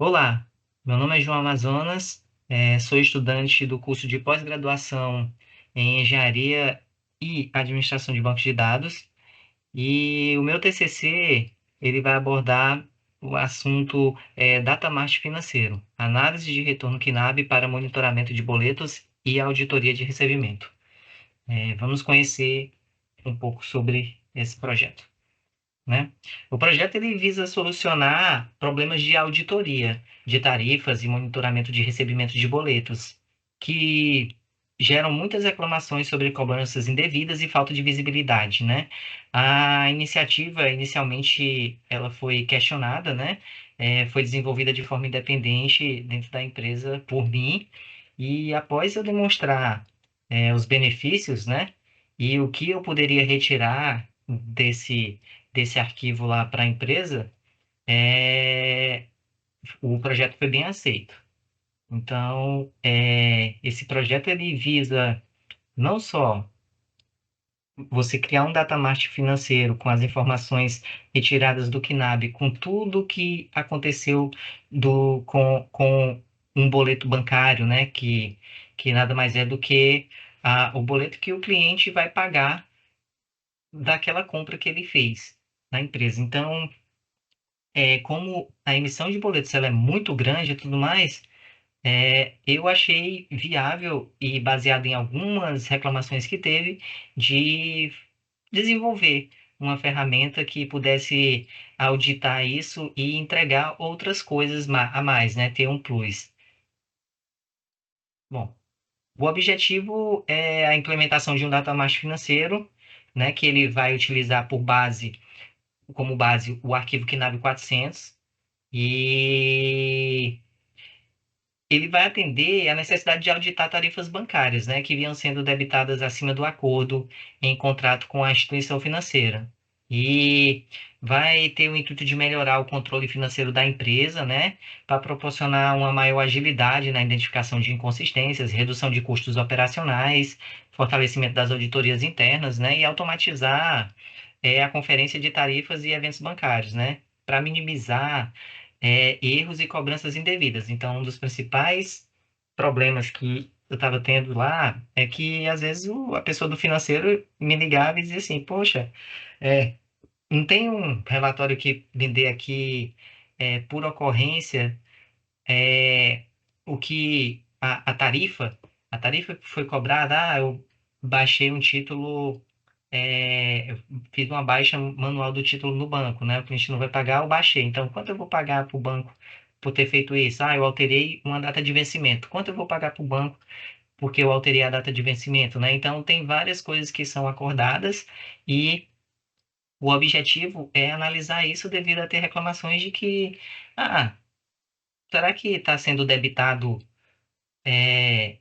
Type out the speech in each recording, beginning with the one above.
Olá, meu nome é João Amazonas, sou estudante do curso de pós-graduação em Engenharia e Administração de Bancos de Dados e o meu TCC ele vai abordar o assunto Data Mart financeiro, análise de retorno KNAB para monitoramento de boletos e auditoria de recebimento. Vamos conhecer um pouco sobre esse projeto, né? O projeto ele visa solucionar problemas de auditoria de tarifas e monitoramento de recebimento de boletos, que geram muitas reclamações sobre cobranças indevidas e falta de visibilidade, né? A iniciativa, inicialmente, ela foi questionada, né? Foi desenvolvida de forma independente dentro da empresa por mim, e após eu demonstrar, os benefícios, né? E o que eu poderia retirar desse arquivo lá para a empresa, é, o projeto foi bem aceito. Então, esse projeto ele visa não só você criar um data mart financeiro com as informações retiradas do KNAB, com tudo que aconteceu com um boleto bancário, né, que nada mais é do que o boleto que o cliente vai pagar daquela compra que ele fez na empresa. Então, como a emissão de boletos ela é muito grande e tudo mais, eu achei viável e baseado em algumas reclamações que teve, de desenvolver uma ferramenta que pudesse auditar isso e entregar outras coisas a mais, né? Ter um plus. Bom, o objetivo é a implementação de um data mart financeiro, né? Que ele vai utilizar como base, o arquivo KNAB 400 e ele vai atender à necessidade de auditar tarifas bancárias, né, que vinham sendo debitadas acima do acordo em contrato com a instituição financeira. E vai ter o intuito de melhorar o controle financeiro da empresa, né, para proporcionar uma maior agilidade na identificação de inconsistências, redução de custos operacionais, fortalecimento das auditorias internas, né, e automatizar a conferência de tarifas e eventos bancários, né, para minimizar erros e cobranças indevidas. Então, um dos principais problemas que eu estava tendo lá é que, às vezes, a pessoa do financeiro me ligava e dizia assim, poxa, é, não tem um relatório que me dê aqui, por ocorrência, é, a tarifa que foi cobrada, eu baixei um título, eu fiz uma baixa manual do título no banco, né? O cliente não vai pagar, eu baixei. Então, quanto eu vou pagar para o banco por ter feito isso? Eu alterei uma data de vencimento. Quanto eu vou pagar para o banco porque eu alterei a data de vencimento, né? Então, tem várias coisas que são acordadas e o objetivo é analisar isso devido a ter reclamações de que, ah, será que está sendo debitado é,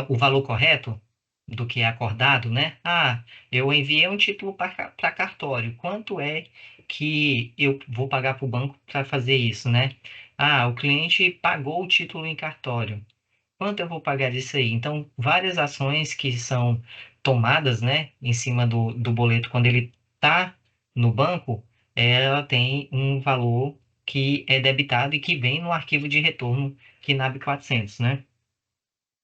o valor correto do que é acordado, né? Eu enviei um título para cartório. Quanto é que eu vou pagar para o banco para fazer isso, né? O cliente pagou o título em cartório. Quanto eu vou pagar disso aí? Então, várias ações que são tomadas, né, em cima do boleto quando ele está no banco, ela tem um valor que é debitado e que vem no arquivo de retorno KNAB 400, né?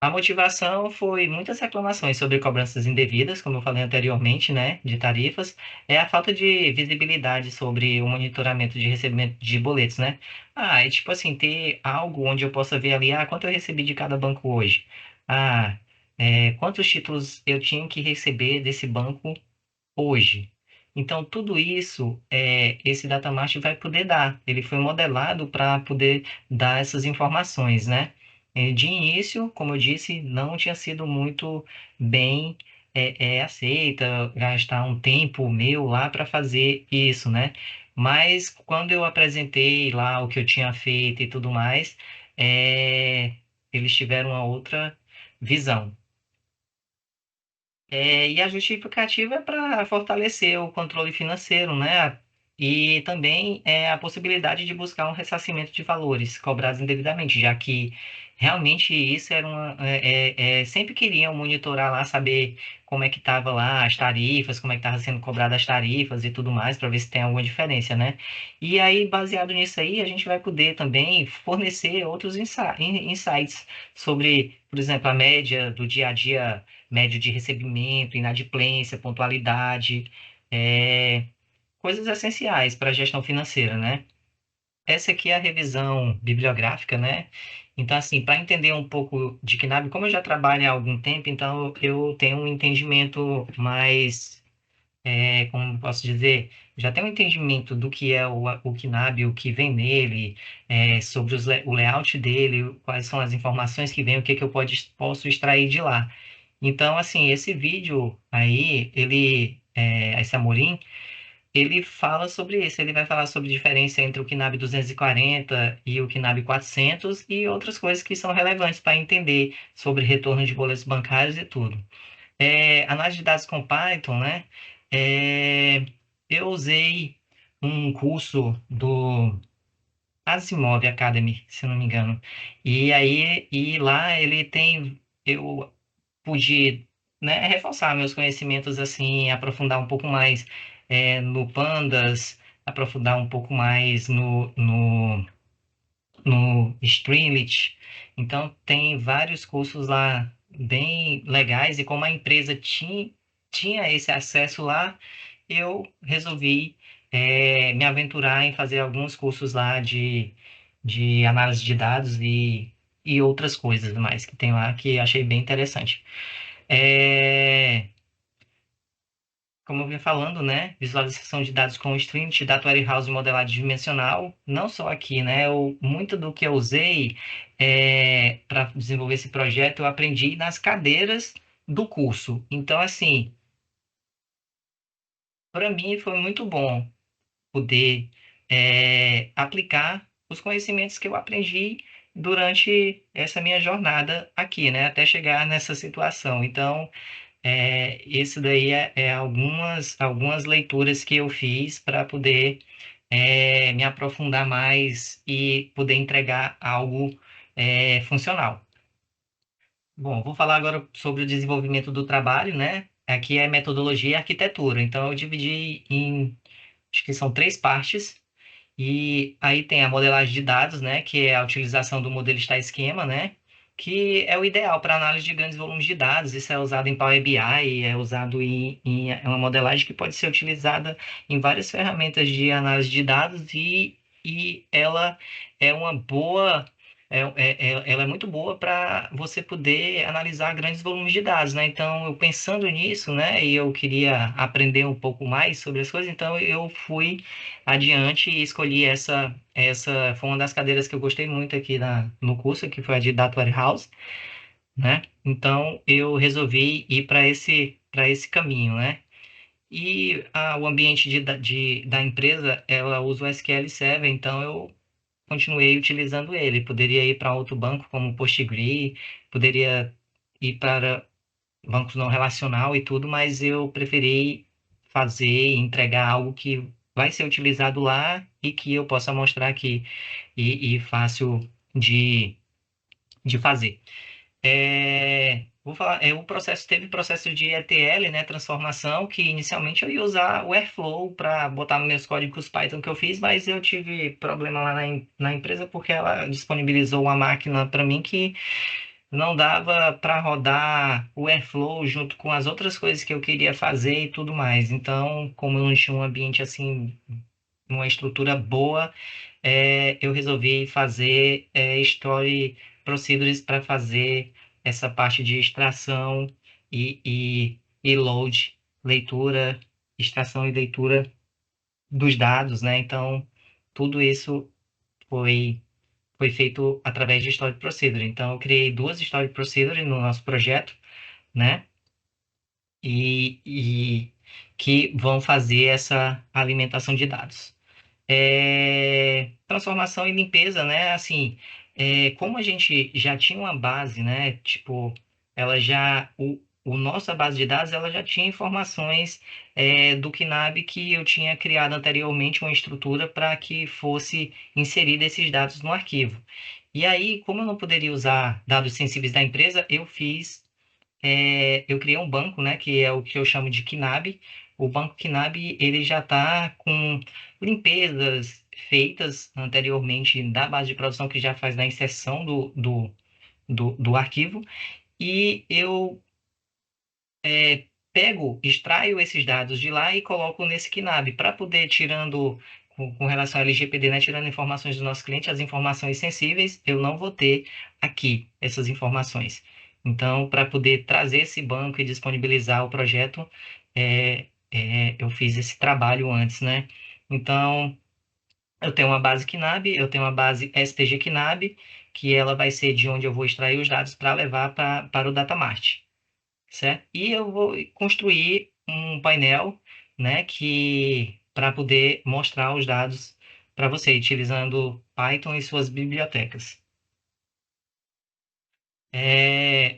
A motivação foi muitas reclamações sobre cobranças indevidas, como eu falei anteriormente, né, de tarifas, é a falta de visibilidade sobre o monitoramento de recebimento de boletos, né? É tipo assim, ter algo onde eu possa ver ali, quanto eu recebi de cada banco hoje? Ah, quantos títulos eu tinha que receber desse banco hoje? Então, tudo isso, esse datamart vai poder dar. Ele foi modelado para poder dar essas informações, né? De início, como eu disse, não tinha sido muito bem aceita, gastar um tempo meu lá para fazer isso, né? Mas quando eu apresentei lá o que eu tinha feito e tudo mais, eles tiveram uma outra visão. E a justificativa é para fortalecer o controle financeiro, né? E também a possibilidade de buscar um ressarcimento de valores cobrados indevidamente, já que realmente isso era sempre queriam monitorar lá, saber como é que estava lá as tarifas, como é que estava sendo cobrada as tarifas e tudo mais, para ver se tem alguma diferença, né? E aí, baseado nisso aí, a gente vai poder também fornecer outros insights sobre, por exemplo, a média do dia a dia, médio de recebimento, inadimplência, pontualidade, coisas essenciais para a gestão financeira, né? Essa aqui é a revisão bibliográfica, né? Então, assim, para entender um pouco de Knab, como eu já trabalho há algum tempo, então eu tenho um entendimento mais, como posso dizer, já tenho um entendimento do que é o Knab, o que vem nele, sobre o layout dele, quais são as informações que vêm, o que que eu posso extrair de lá. Então, assim, esse vídeo aí, esse Amorim, ele fala sobre isso, ele vai falar sobre a diferença entre o KNAB 240 e o KNAB 400 e outras coisas que são relevantes para entender sobre retorno de boletos bancários e tudo. Análise de dados com Python, né? É, eu usei um curso do Asimov Academy, se não me engano. E lá ele tem, eu pude, né, reforçar meus conhecimentos assim, aprofundar um pouco mais no Pandas, aprofundar um pouco mais no Streamlit. Então, tem vários cursos lá bem legais, e como a empresa tinha esse acesso lá, eu resolvi me aventurar em fazer alguns cursos lá de análise de dados e outras coisas mais que tem lá que achei bem interessante. É, como eu vim falando, né? Visualização de dados com Streamlit, Data Warehouse e modelagem dimensional, não só aqui, né? Muito do que eu usei para desenvolver esse projeto, eu aprendi nas cadeiras do curso. Então, assim, para mim foi muito bom poder aplicar os conhecimentos que eu aprendi durante essa minha jornada aqui, né? Até chegar nessa situação. Então, isso daí é algumas leituras que eu fiz para poder me aprofundar mais e poder entregar algo funcional. Bom, vou falar agora sobre o desenvolvimento do trabalho, né? Aqui é metodologia e arquitetura. Então, eu dividi acho que são três partes. E aí tem a modelagem de dados, né, que é a utilização do modelo esquema, né, que é o ideal para análise de grandes volumes de dados. Isso é usado em Power BI, é usado é uma modelagem que pode ser utilizada em várias ferramentas de análise de dados e ela é uma boa ela é muito boa para você poder analisar grandes volumes de dados, né? Então, eu pensando nisso, né, e eu queria aprender um pouco mais sobre as coisas, então eu fui adiante e escolhi essa foi uma das cadeiras que eu gostei muito aqui no curso, que foi a de Data Warehouse, né? Então eu resolvi ir para esse caminho, né? E o ambiente da empresa, ela usa o SQL Server, então eu continuei utilizando ele. Poderia ir para outro banco como o Postgre, poderia ir para bancos não relacional e tudo, mas eu preferi fazer e entregar algo que vai ser utilizado lá e que eu possa mostrar aqui e fácil de fazer. Vou falar, teve processo de ETL, né, transformação, que inicialmente eu ia usar o Airflow para botar nos meus códigos Python que eu fiz, mas eu tive problema lá na empresa porque ela disponibilizou uma máquina para mim que não dava para rodar o Airflow junto com as outras coisas que eu queria fazer e tudo mais. Então, como eu não tinha um ambiente assim, uma estrutura boa, eu resolvi fazer Story Procedures para fazer essa parte de extração e load, leitura, extração e leitura dos dados, né? Então, tudo isso foi foi feito através de Story Procedure. Então, eu criei duas Story Procedure no nosso projeto, né? E que vão fazer essa alimentação de dados. Transformação e limpeza, né? Assim, como a gente já tinha uma base, né? Tipo, ela já nossa base de dados ela já tinha informações do KNAB que eu tinha criado anteriormente uma estrutura para que fosse inserido esses dados no arquivo. E aí, como eu não poderia usar dados sensíveis da empresa, eu criei um banco, né, que é o que eu chamo de KNAB. O banco KNAB ele já está com limpezas feitas anteriormente da base de produção que já faz na inserção do arquivo. E eu extraio esses dados de lá e coloco nesse KNAB para poder, tirando, com relação ao LGPD, né, tirando informações do nosso cliente, as informações sensíveis, eu não vou ter aqui essas informações. Então, para poder trazer esse banco e disponibilizar o projeto, eu fiz esse trabalho antes, né? Então, eu tenho uma base KNAB, eu tenho uma base STG KNAB, que ela vai ser de onde eu vou extrair os dados para levar para o Datamart, certo? E eu vou construir um painel, né, que para poder mostrar os dados para você, utilizando Python e suas bibliotecas.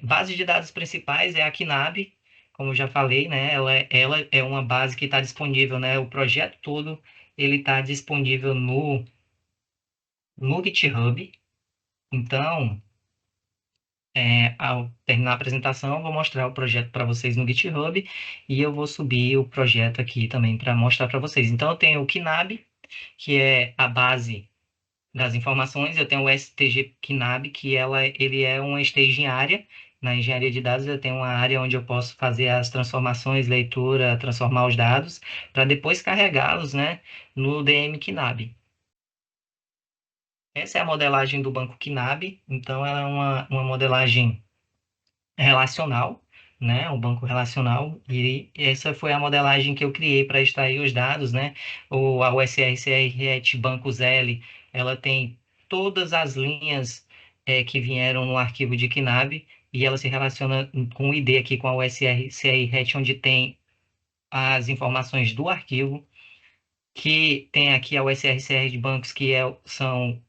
Base de dados principais é a KNAB, como eu já falei, né? Ela é uma base que está disponível, né? O projeto todo ele está disponível no GitHub. Então, ao terminar a apresentação, eu vou mostrar o projeto para vocês no GitHub e eu vou subir o projeto aqui também para mostrar para vocês. Então, eu tenho o KNAB, que é a base das informações, eu tenho o STG KNAB, que ele é uma staging area. Na engenharia de dados, eu tenho uma área onde eu posso fazer as transformações, leitura, transformar os dados, para depois carregá-los, né, no DM KNAB. Essa é a modelagem do banco KNAB, então ela é uma modelagem relacional, né? Um banco relacional. E essa foi a modelagem que eu criei para extrair os dados, né? A USR-CRET Bancos L, ela tem todas as linhas que vieram no arquivo de KNAB e ela se relaciona com o ID aqui com a USR-CRET, onde tem as informações do arquivo, que tem aqui a USR-CR de bancos, são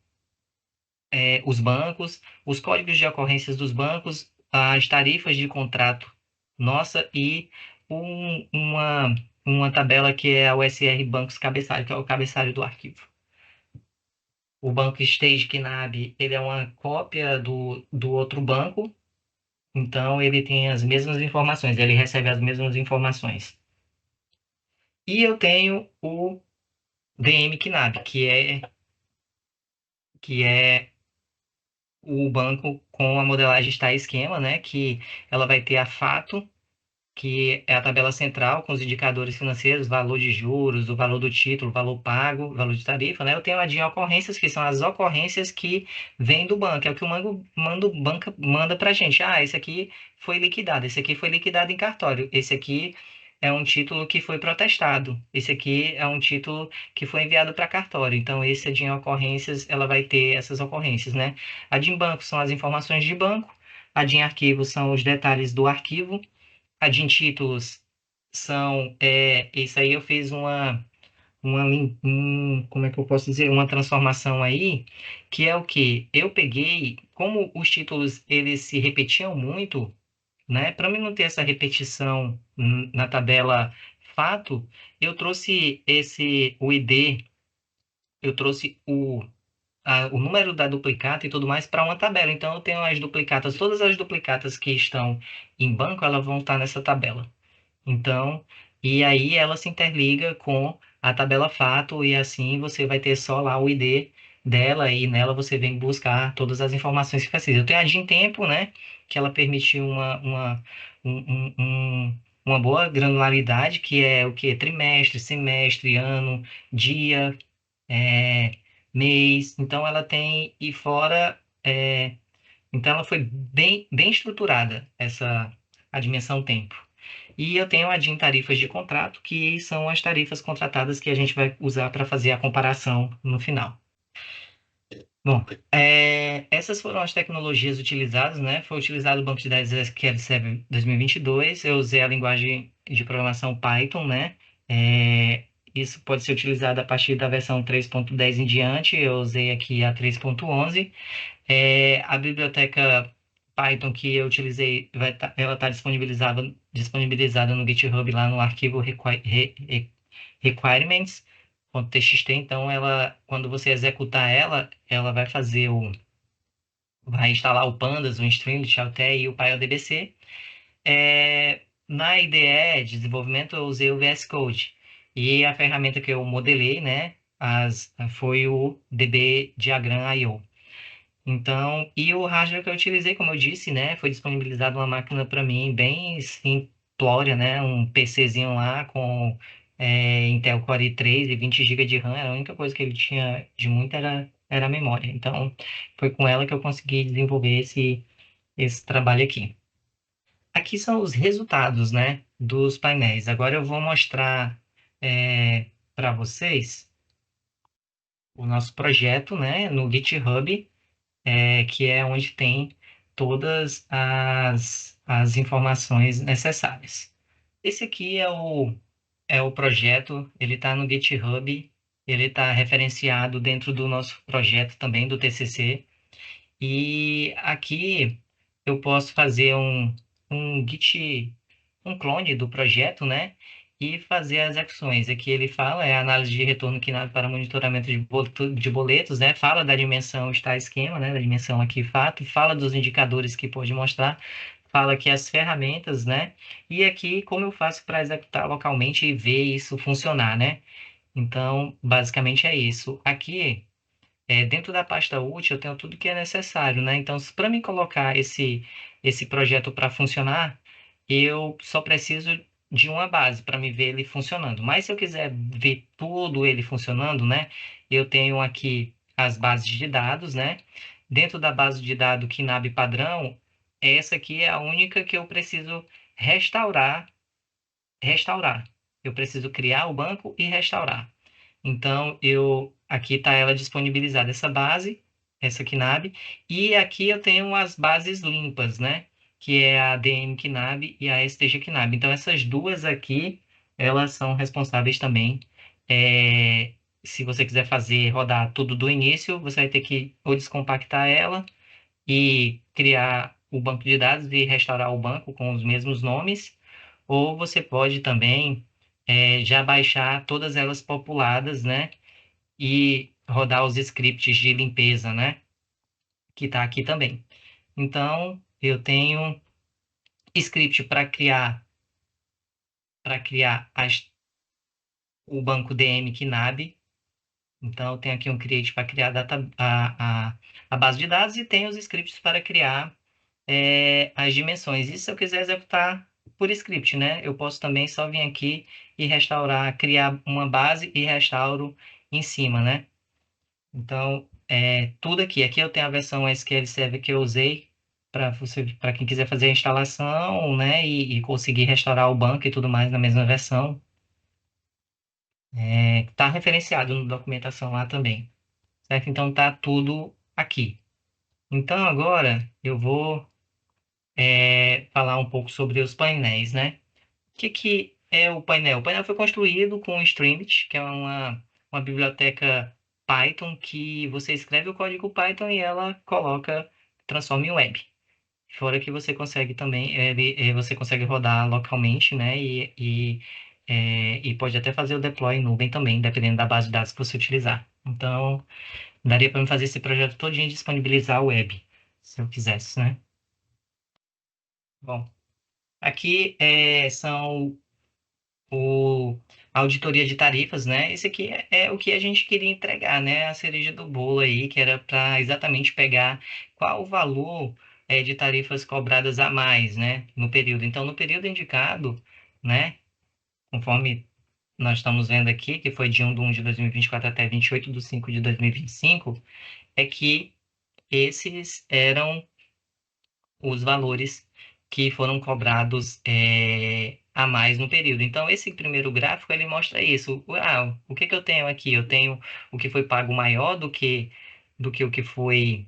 os bancos, os códigos de ocorrências dos bancos, as tarifas de contrato nossa e uma tabela que é a USR Bancos Cabeçalho, que é o cabeçalho do arquivo. O banco Stage KNAB, ele é uma cópia do outro banco, então ele tem as mesmas informações, ele recebe as mesmas informações. E eu tenho o DM KNAB, que é o banco com a modelagem está esquema, né? Que ela vai ter a fato, que é a tabela central com os indicadores financeiros, valor de juros, o valor do título, valor pago, valor de tarifa, né? Eu tenho a de ocorrências, que são as ocorrências que vêm do banco, é o que o banco manda para a gente. Ah, esse aqui foi liquidado, esse aqui foi liquidado em cartório, esse aqui é um título que foi protestado, esse aqui é um título que foi enviado para cartório. Então, esse de ocorrências, ela vai ter essas ocorrências, né? A de banco são as informações de banco, a de arquivo são os detalhes do arquivo, a de títulos isso aí eu fiz como é que eu posso dizer, uma transformação aí, que é o que eu peguei, como os títulos eles se repetiam muito, né? Para mim não ter essa repetição na tabela fato, eu trouxe o ID, eu trouxe o número da duplicata e tudo mais para uma tabela. Então eu tenho as duplicatas, todas as duplicatas que estão em banco, elas vão estar nessa tabela. Então, e aí ela se interliga com a tabela fato e assim você vai ter só lá o ID dela e nela você vem buscar todas as informações que precisa. Eu tenho a DIN Tempo, né, que ela permite uma boa granularidade, que é o que? Trimestre, semestre, ano, dia, é, mês. Então ela tem, e fora, então ela foi bem estruturada, a dimensão tempo. E eu tenho a DIN tarifas de contrato, que são as tarifas contratadas que a gente vai usar para fazer a comparação no final. Bom, essas foram as tecnologias utilizadas, né? Foi utilizado o banco de dados SQL Server 2022, eu usei a linguagem de programação Python, né? Isso pode ser utilizado a partir da versão 3.10 em diante, eu usei aqui a 3.11. A biblioteca Python que eu utilizei, ela está disponibilizada no GitHub lá no arquivo requirements.txt. Então, quando você executar ela vai instalar o Pandas, o Streamlit, até e o PyDBC. Na IDE, desenvolvimento, eu usei o VS Code. E a ferramenta que eu modelei, né, foi o DB Diagram IO. Então, e o hardware que eu utilizei, como eu disse, né, foi disponibilizado uma máquina para mim bem simplória, né, um PCzinho lá com Intel Core i3 e 20 GB de RAM. Era a única coisa que ele tinha de muito era a memória. Então, foi com ela que eu consegui desenvolver esse trabalho aqui. Aqui são os resultados, né, dos painéis. Agora eu vou mostrar para vocês o nosso projeto, né, no GitHub, que é onde tem todas as informações necessárias. Esse aqui é o projeto, ele está no GitHub, ele está referenciado dentro do nosso projeto também, do TCC. E aqui eu posso fazer um clone do projeto, né? E fazer as execuções. Aqui ele fala, análise de retorno KNAB para monitoramento de boletos, né? Fala da dimensão está esquema, né? Da dimensão aqui fato, fala dos indicadores que pode mostrar, fala aqui as ferramentas, né? E aqui como eu faço para executar localmente e ver isso funcionar, né? Então, basicamente é isso. Aqui dentro da pasta útil eu tenho tudo que é necessário, né? Então, para mim colocar esse projeto para funcionar, eu só preciso de uma base para me ver ele funcionando. Mas se eu quiser ver tudo ele funcionando, né? Eu tenho aqui as bases de dados, né? Dentro da base de dados KNAB padrão, essa aqui é a única que eu preciso restaurar. Eu preciso criar o banco e restaurar. Então, aqui está ela disponibilizada, essa base, essa KNAB, e aqui eu tenho as bases limpas, né? Que é a DM KNAB e a STG KNAB. Então, essas duas aqui, elas são responsáveis também. Se você quiser fazer rodar tudo do início, você vai ter que ou descompactar ela e criar o banco de dados e restaurar o banco com os mesmos nomes, ou você pode também já baixar todas elas populadas, né? E rodar os scripts de limpeza, né? Que está aqui também. Então, eu tenho script para criar o banco DM KNAB. Então, eu tenho aqui um create para criar a base de dados e tenho os scripts para criar as dimensões. E se eu quiser executar por script, né? Eu posso também só vir aqui e restaurar, criar uma base e restauro em cima, né? Então, tudo aqui. Aqui eu tenho a versão SQL Server que eu usei para quem quiser fazer a instalação, né? E conseguir restaurar o banco e tudo mais na mesma versão. Está referenciado na documentação lá também, certo? Então, tá tudo aqui. Então, agora eu vou falar um pouco sobre os painéis, né? O que é o painel? O painel foi construído com o Streamlit, que é uma biblioteca Python que você escreve o código Python e ela transforma em web. Fora que você consegue também, você consegue rodar localmente, né? E pode até fazer o deploy em nuvem também, dependendo da base de dados que você utilizar. Então, daria para fazer esse projeto todinho e disponibilizar a web, se eu quisesse, né? Bom, aqui são o a auditoria de tarifas, né? Esse aqui é o que a gente queria entregar, né? A cereja do bolo aí, que era para exatamente pegar qual o valor de tarifas cobradas a mais, né? No período. Então, no período indicado, né? Conforme nós estamos vendo aqui, que foi de 1 de 2024 até 28 de 5 de 2025, é que esses eram os valores que foram cobrados a mais no período. Então, esse primeiro gráfico, ele mostra isso. O que que eu tenho aqui? Eu tenho o que foi pago maior do que o que foi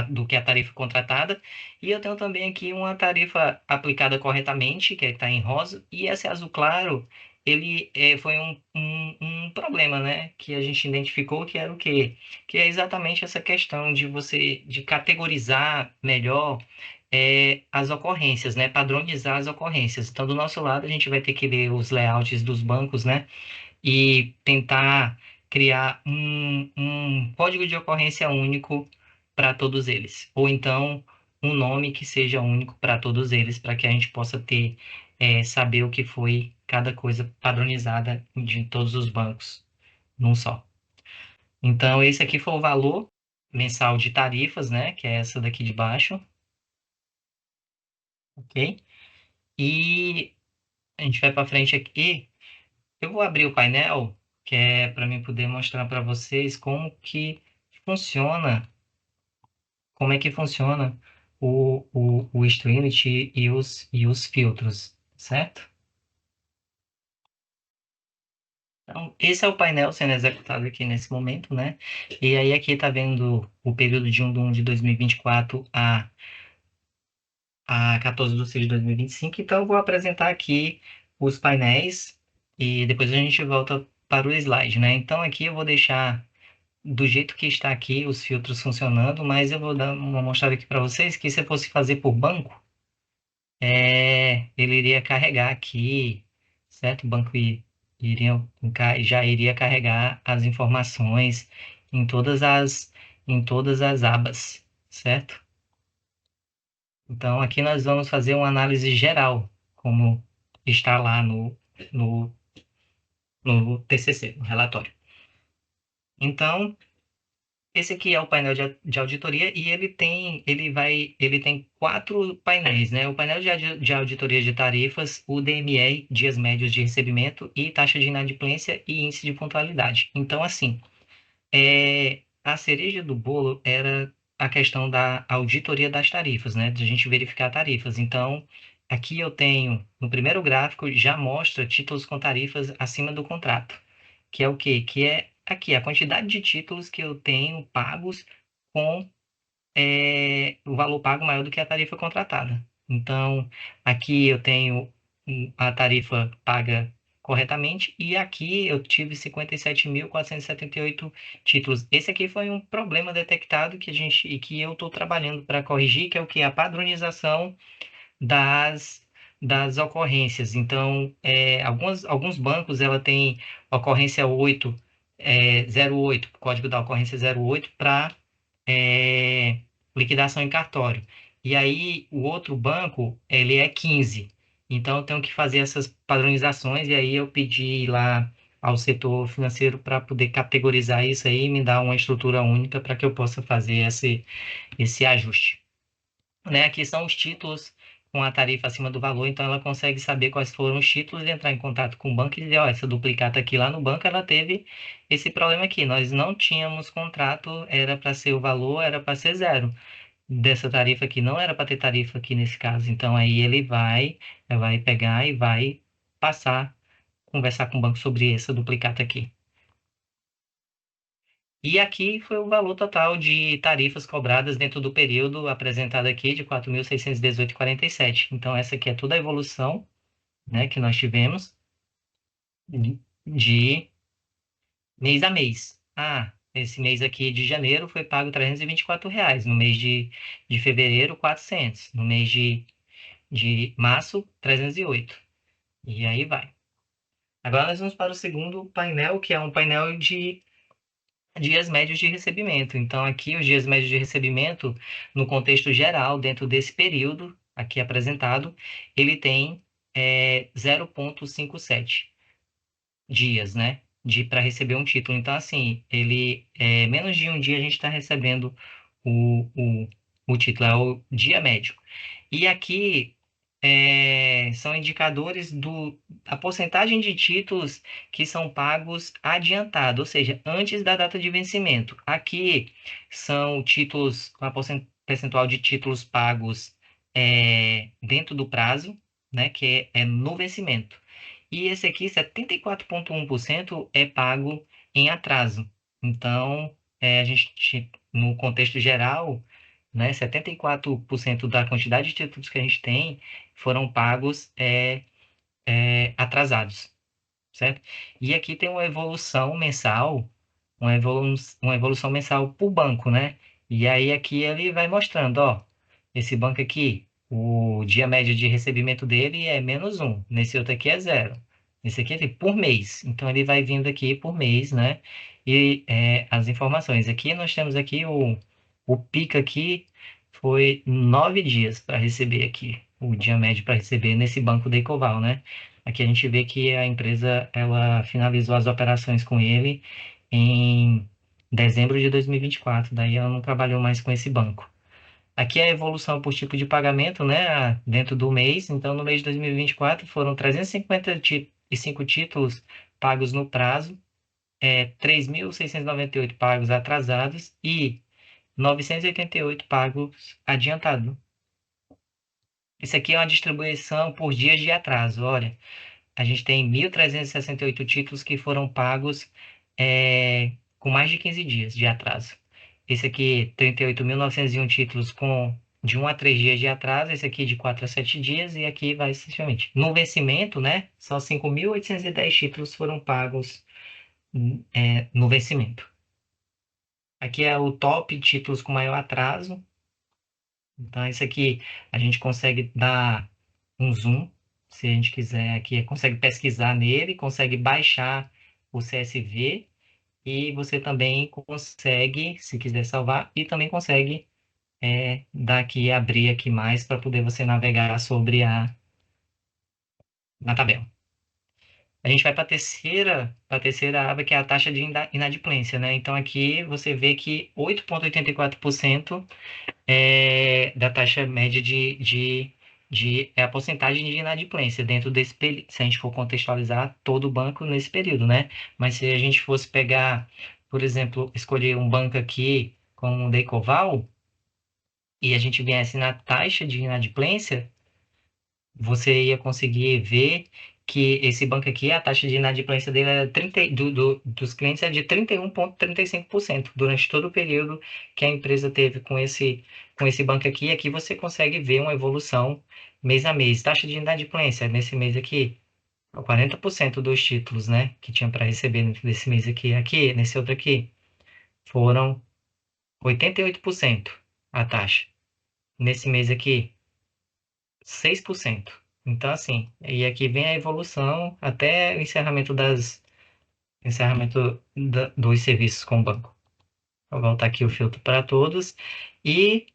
do que a tarifa contratada, e eu tenho também aqui uma tarifa aplicada corretamente, que está em rosa, e esse azul claro ele foi um problema, né, que a gente identificou que era o quê? Que é exatamente essa questão de você, de categorizar melhor as ocorrências, né, padronizar as ocorrências. Então, do nosso lado, a gente vai ter que ler os layouts dos bancos, né, e tentar criar um código de ocorrência único para todos eles. Ou então, um nome que seja único para todos eles, para que a gente possa ter, saber o que foi cada coisa padronizada de todos os bancos, num só. Então, esse aqui foi o valor mensal de tarifas, né? Que é essa daqui de baixo, ok? E a gente vai para frente aqui. Eu vou abrir o painel, que é para mim poder mostrar para vocês como é que funciona o Streamlit e os filtros, certo? Então, esse é o painel sendo executado aqui nesse momento, né? E aí aqui está vendo o período de 1 de 1 de 2024 a 14 de 6 de 2025. Então, eu vou apresentar aqui os painéis e depois a gente volta para o slide, né? Então, aqui eu vou deixar do jeito que está aqui os filtros funcionando, mas eu vou dar uma mostrada aqui para vocês que se eu fosse fazer por banco, ele iria carregar aqui, certo? O banco já iria carregar as informações em todas as abas, certo? Então, aqui nós vamos fazer uma análise geral, como está lá no, no TCC, no relatório. Então, esse aqui é o painel de auditoria e ele tem 4 painéis, né? O painel de auditoria de tarifas, o DME, dias médios de recebimento e taxa de inadimplência e índice de pontualidade. Então, assim, a cereja do bolo era a questão da auditoria das tarifas, né? De a gente verificar tarifas. Então, aqui eu tenho, no primeiro gráfico, já mostra títulos com tarifas acima do contrato, que é o quê? Que é aqui a quantidade de títulos que eu tenho pagos com o valor pago maior do que a tarifa contratada. Então, aqui eu tenho a tarifa paga corretamente e aqui eu tive 57.478 títulos. Esse aqui foi um problema detectado que eu estou trabalhando para corrigir, que é o que? A padronização das, das ocorrências. Então, alguns bancos ela tem ocorrência 08, código da ocorrência 08 para liquidação em cartório. E aí o outro banco, ele é 15. Então eu tenho que fazer essas padronizações e aí eu pedi lá ao setor financeiro para poder categorizar isso aí e me dar uma estrutura única para que eu possa fazer esse ajuste, né? Aqui são os títulos com a tarifa acima do valor, então ela consegue saber quais foram os títulos, entrar em contato com o banco e dizer, ó, essa duplicata aqui lá no banco, ela teve esse problema aqui. Nós não tínhamos contrato, era para ser o valor, era para ser zero. Dessa tarifa aqui, não era para ter tarifa aqui nesse caso. Então aí ele vai pegar e vai passar, conversar com o banco sobre essa duplicata aqui. E aqui foi o valor total de tarifas cobradas dentro do período apresentado aqui de 4.618,47. Então, essa aqui é toda a evolução, né, que nós tivemos de mês a mês. Esse mês aqui de janeiro foi pago R$ 324. No mês de fevereiro, 400. No mês de março, 308. E aí vai. Agora nós vamos para o segundo painel, que é um painel de dias médios de recebimento. Então, aqui, os dias médios de recebimento, no contexto geral, dentro desse período aqui apresentado, ele tem 0,57 dias, né? Para receber um título. Então, assim, menos de um dia a gente está recebendo o, o, o título, é o dia médio. E aqui são indicadores da porcentagem de títulos que são pagos adiantado, ou seja, antes da data de vencimento. Aqui são títulos, com a percentual de títulos pagos dentro do prazo, né, que é no vencimento. E esse aqui, 74,1% é pago em atraso. Então, a gente, no contexto geral, né, 74% da quantidade de títulos que a gente tem foram pagos atrasados. certo? E aqui tem uma evolução mensal, uma evolução mensal por banco, né? E aí aqui ele vai mostrando, ó, esse banco aqui, o dia médio de recebimento dele é -1, nesse outro aqui é 0. Esse aqui é por mês, então ele vai vindo aqui por mês, né? E as informações. Aqui nós temos aqui o pico aqui foi 9 dias para receber aqui, o dia médio para receber nesse banco da Ecoval, né? Aqui a gente vê que a empresa ela finalizou as operações com ele em dezembro de 2024, daí ela não trabalhou mais com esse banco. Aqui é a evolução por tipo de pagamento, né, dentro do mês. Então, no mês de 2024 foram 355 títulos pagos no prazo, 3.698 pagos atrasados e 988 pagos adiantados. Isso aqui é uma distribuição por dias de atraso. Olha, a gente tem 1.368 títulos que foram pagos com mais de 15 dias de atraso. Esse aqui, 38.901 títulos com de 1 a 3 dias de atraso, esse aqui de 4 a 7 dias, e aqui vai sucessivamente. No vencimento, né, só 5.810 títulos foram pagos no vencimento. Aqui é o top títulos com maior atraso. Então, isso aqui a gente consegue dar um zoom, se a gente quiser aqui, consegue pesquisar nele, consegue baixar o CSV e você também consegue, se quiser salvar, e também consegue dar aqui, abrir aqui mais para poder você navegar sobre na tabela. A gente vai para a terceira aba, que é a taxa de inadimplência, né? Então, aqui você vê que 8,84% da taxa média é a porcentagem de inadimplência dentro desse período, se a gente for contextualizar todo o banco nesse período, né? Mas se a gente fosse pegar, por exemplo, escolher um banco aqui como o Decoval, e a gente viesse na taxa de inadimplência, você ia conseguir ver que esse banco aqui, a taxa de inadimplência dele é dos clientes é de 31,35% durante todo o período que a empresa teve com esse banco aqui. Aqui você consegue ver uma evolução mês a mês. Taxa de inadimplência nesse mês aqui, 40% dos títulos, né, que tinha para receber nesse mês aqui. Aqui, nesse outro aqui, foram 88% a taxa. Nesse mês aqui, 6%. Então, assim, e aqui vem a evolução até o encerramento dos serviços com o banco. Vou voltar aqui o filtro para todos. E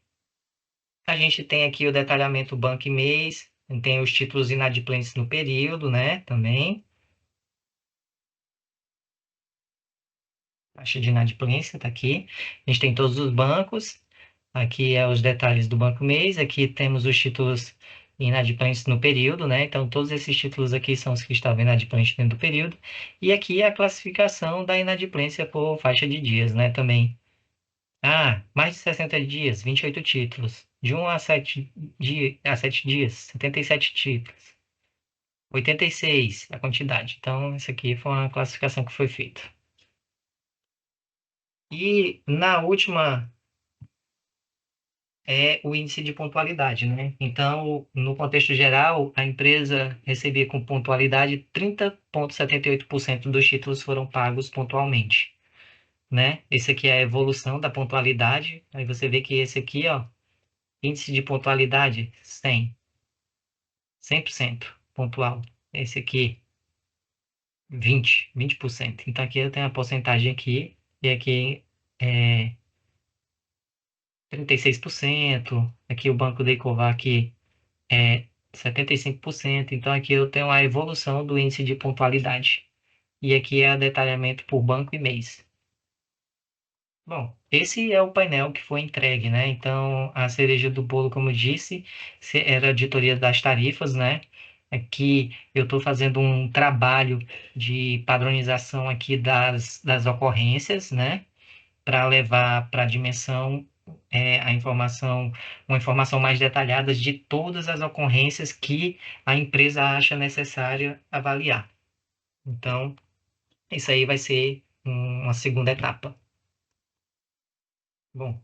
a gente tem aqui o detalhamento banco e mês, tem os títulos inadimplentes no período, né, também. Taxa de inadimplência está aqui. A gente tem todos os bancos. Aqui é os detalhes do banco mês. Aqui temos os títulos inadimplentes no período, né? Então, todos esses títulos aqui são os que estavam inadimplentes dentro do período. E aqui é a classificação da inadimplência por faixa de dias, né? Também. Ah, mais de 60 dias, 28 títulos. De 1 a 7 dias, 77 títulos. 86 a quantidade. Então, isso aqui foi uma classificação que foi feita. E na última é o índice de pontualidade, né? Então, no contexto geral, a empresa recebia com pontualidade 30,78% dos títulos foram pagos pontualmente, né? Esse aqui é a evolução da pontualidade. Aí você vê que esse aqui, ó, índice de pontualidade 100% pontual. Esse aqui 20%. Então aqui eu tenho a porcentagem aqui e aqui é 36%. Aqui o Banco da Ecovac é 75%. Então, aqui eu tenho a evolução do índice de pontualidade. E aqui é o detalhamento por banco e mês. Bom, esse é o painel que foi entregue, né? Então, a cereja do bolo, como eu disse, era a auditoria das tarifas, né? Aqui eu estou fazendo um trabalho de padronização aqui das ocorrências, né? Para levar para a dimensão uma informação mais detalhada de todas as ocorrências que a empresa acha necessária avaliar. Então, isso aí vai ser uma segunda etapa. Bom,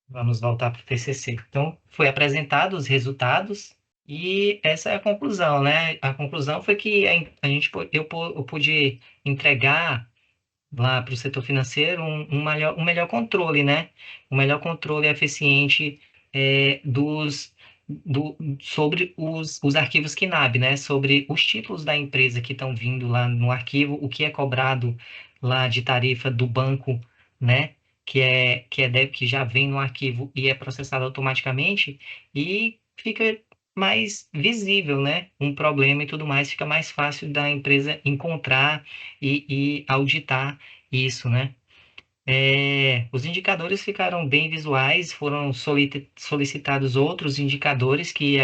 vamos voltar para o TCC. Então, foi apresentado os resultados, E essa é a conclusão, né? A conclusão foi que a gente, eu pude entregar lá para o setor financeiro um melhor controle, né? Um melhor controle eficiente sobre os arquivos KNAB, né? Sobre os títulos da empresa que estão vindo lá no arquivo, o que é cobrado lá de tarifa do banco, né? Que já vem no arquivo e é processado automaticamente e fica mais visível, né? Um problema e tudo mais, fica mais fácil da empresa encontrar e auditar isso, né? Os indicadores ficaram bem visuais, foram solicitados outros indicadores que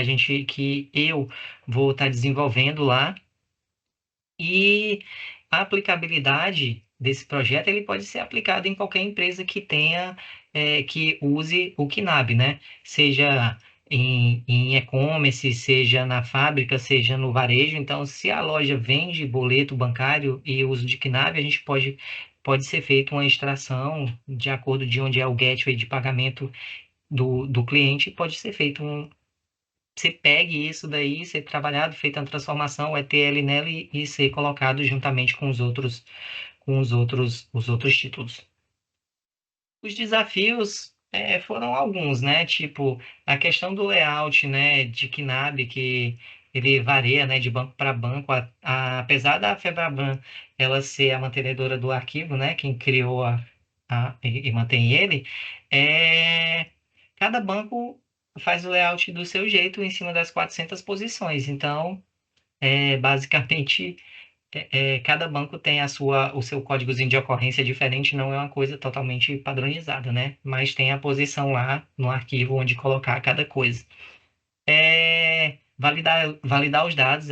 eu vou estar desenvolvendo lá, e a aplicabilidade desse projeto ele pode ser aplicado em qualquer empresa que tenha, que use o KNAB, né? Seja em e-commerce, seja na fábrica, seja no varejo. Então, se a loja vende boleto bancário e uso de KNAB, a gente pode ser feita uma extração de acordo de onde é o gateway de pagamento do cliente, pode ser feito você pegue isso daí, ser trabalhado, feita a transformação, o ETL nela e ser colocado juntamente com os outros títulos. Os desafios foram alguns, né? Tipo, a questão do layout, né, de KNAB, que ele varia, né, de banco para banco. Apesar da Febraban ela ser a mantenedora do arquivo, né, quem criou e mantém ele, cada banco faz o layout do seu jeito em cima das 400 posições. Então, basicamente cada banco tem o seu códigozinho de ocorrência diferente, não é uma coisa totalmente padronizada, né? Mas tem a posição lá no arquivo onde colocar cada coisa. Validar os dados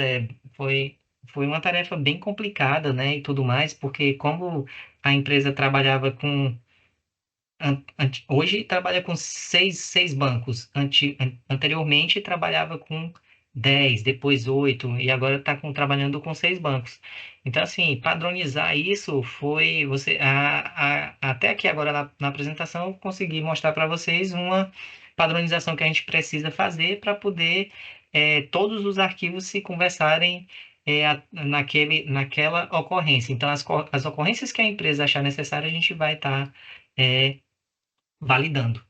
foi uma tarefa bem complicada, né? E tudo mais, porque como a empresa trabalhava hoje trabalha com seis bancos. Anteriormente trabalhava com 10, depois 8, e agora está trabalhando com 6 bancos. Então, assim, padronizar isso foi até aqui agora na apresentação eu consegui mostrar para vocês uma padronização que a gente precisa fazer para poder todos os arquivos se conversarem naquela ocorrência. Então, as ocorrências que a empresa achar necessária, a gente vai estar validando.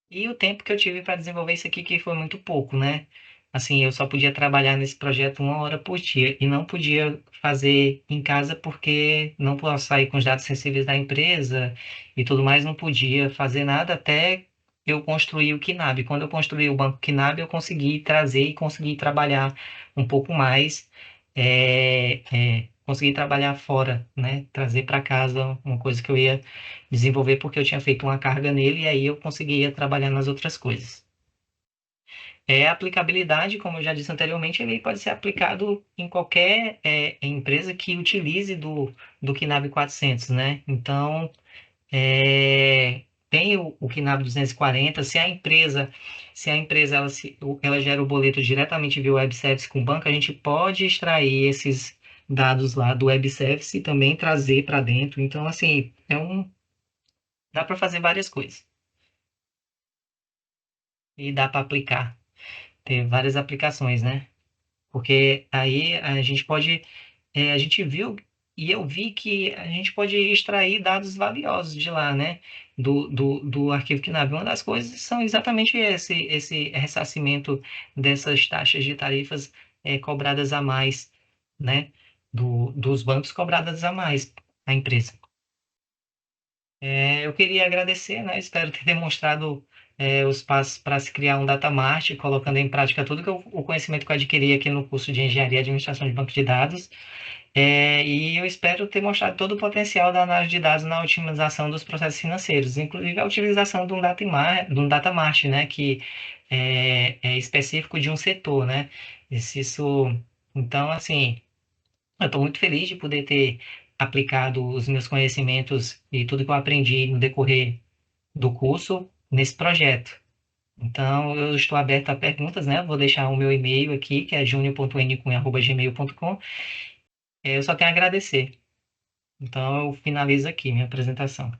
E o tempo que eu tive para desenvolver isso aqui, que foi muito pouco, né? Assim, eu só podia trabalhar nesse projeto 1 hora por dia e não podia fazer em casa porque não posso sair com os dados sensíveis da empresa e tudo mais, não podia fazer nada até eu construir o KNAB. Quando eu construí o banco KNAB, eu consegui trazer e consegui trabalhar um pouco mais, consegui trabalhar fora, né? Trazer para casa uma coisa que eu ia desenvolver porque eu tinha feito uma carga nele e aí eu conseguia trabalhar nas outras coisas. A aplicabilidade, como eu já disse anteriormente, ele pode ser aplicado em qualquer empresa que utilize do KNAB 400, né? Então, tem o KNAB 240. Se a empresa ela gera o boleto diretamente via web service com o banco, a gente pode extrair esses dados lá do web service e também trazer para dentro. Então, assim, dá para fazer várias coisas e dá para aplicar, ter várias aplicações, né? Porque aí a gente viu e eu vi que a gente pode extrair dados valiosos de lá, né? Do arquivo KNAB. Uma das coisas são exatamente esse ressarcimento dessas taxas de tarifas cobradas a mais, né? Dos bancos cobradas a mais à empresa. Eu queria agradecer, né? Espero ter demonstrado os passos para se criar um data mart, colocando em prática tudo o conhecimento que eu adquiri aqui no curso de Engenharia e Administração de Banco de Dados. E eu espero ter mostrado todo o potencial da análise de dados na otimização dos processos financeiros, inclusive a utilização de um data mart, né? Que é específico de um setor, né? Então, assim. Eu estou muito feliz de poder ter aplicado os meus conhecimentos e tudo que eu aprendi no decorrer do curso nesse projeto. Então, eu estou aberto a perguntas, né? Vou deixar o meu e-mail aqui, que é junior.ncunha@gmail.com. Eu só tenho a agradecer. Então, eu finalizo aqui minha apresentação.